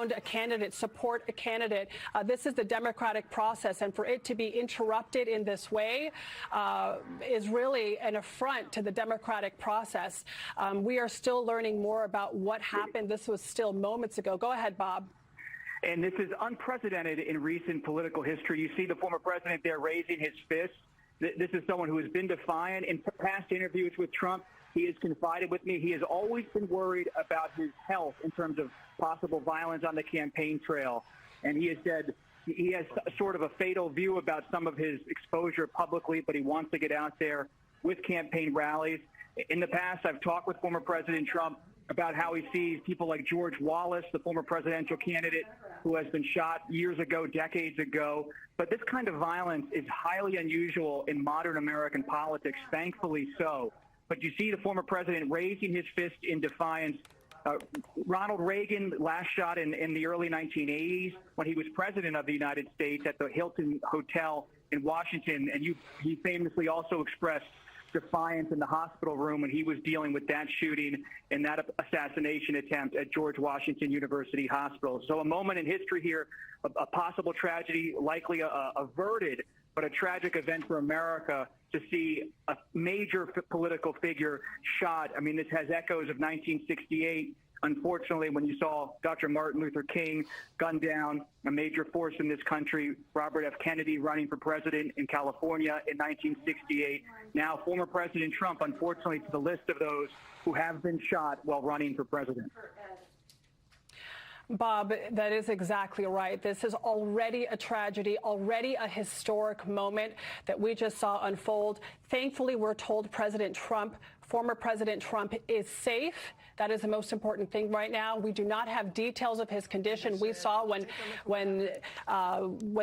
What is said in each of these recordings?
around a candidate, support a candidate. This is the democratic process, and for it to be interrupted in this way is really an affront to the democratic process. We are still learning more about what happened. This was still moments ago. Go ahead, Bob. And this is unprecedented in recent political history. You see the former president there raising his fist. This is someone who has been defiant. In past interviews with Trump, he has confided with me. He has always been worried about his health in terms of possible violence on the campaign trail. And he has said he has sort of a fatal view about some of his exposure publicly, but he wants to get out there with campaign rallies. In the past, I've talked with former President Trump about how he sees people like George Wallace, the former presidential candidate who has been shot years ago, decades ago. But this kind of violence is highly unusual in modern American politics, thankfully so. But you see the former president raising his fist in defiance. Ronald Reagan last shot in the early 1980s when he was president of the United States at the Hilton Hotel in Washington, and he famously also expressed defiance in the hospital room when he was dealing with that shooting and that assassination attempt at George Washington University Hospital. So a moment in history here, a possible tragedy, likely averted, but a tragic event for America to see a major political figure shot. I mean, this has echoes of 1968. Unfortunately, when you saw Dr. Martin Luther King gunned down, a major force in this country, Robert F. Kennedy running for president in California in 1968. Now, former President Trump, unfortunately, to the list of those who have been shot while running for president. Bob, that is exactly right. This is already a tragedy, already a historic moment that we just saw unfold. Thankfully, we're told former President Trump is safe. That is the most important thing right now. We do not have details of his condition. We saw when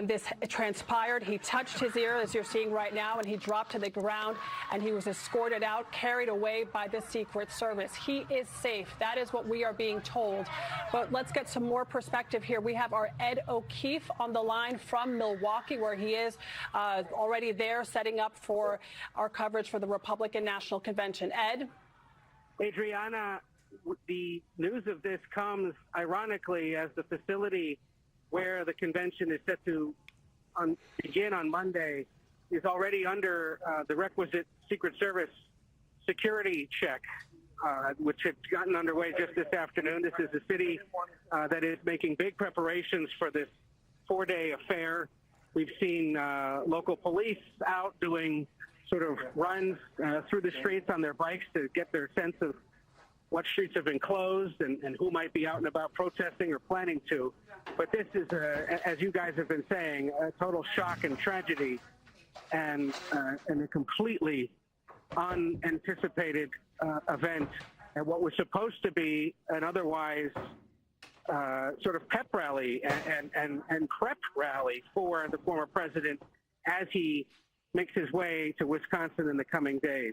this transpired, he touched his ear, as you're seeing right now, and he dropped to the ground, and he was escorted out, carried away by the Secret Service. He is safe. That is what we are being told. But let's get some more perspective here. We have our Ed O'Keefe on the line from Milwaukee, where he is already there setting up for our coverage for the Republican National Convention. Ed? Adriana, the news of this comes ironically as the facility where the convention is set to begin on Monday is already under the requisite Secret Service security check, which had gotten underway just this afternoon. This is a city that is making big preparations for this four-day affair. We've seen local police out doing sort of runs through the streets on their bikes to get their sense of what streets have been closed and who might be out and about protesting or planning to. But this is, as you guys have been saying, a total shock and tragedy and a completely unanticipated event at what was supposed to be an otherwise sort of pep rally and prep rally for the former president as he makes his way to Wisconsin in the coming days.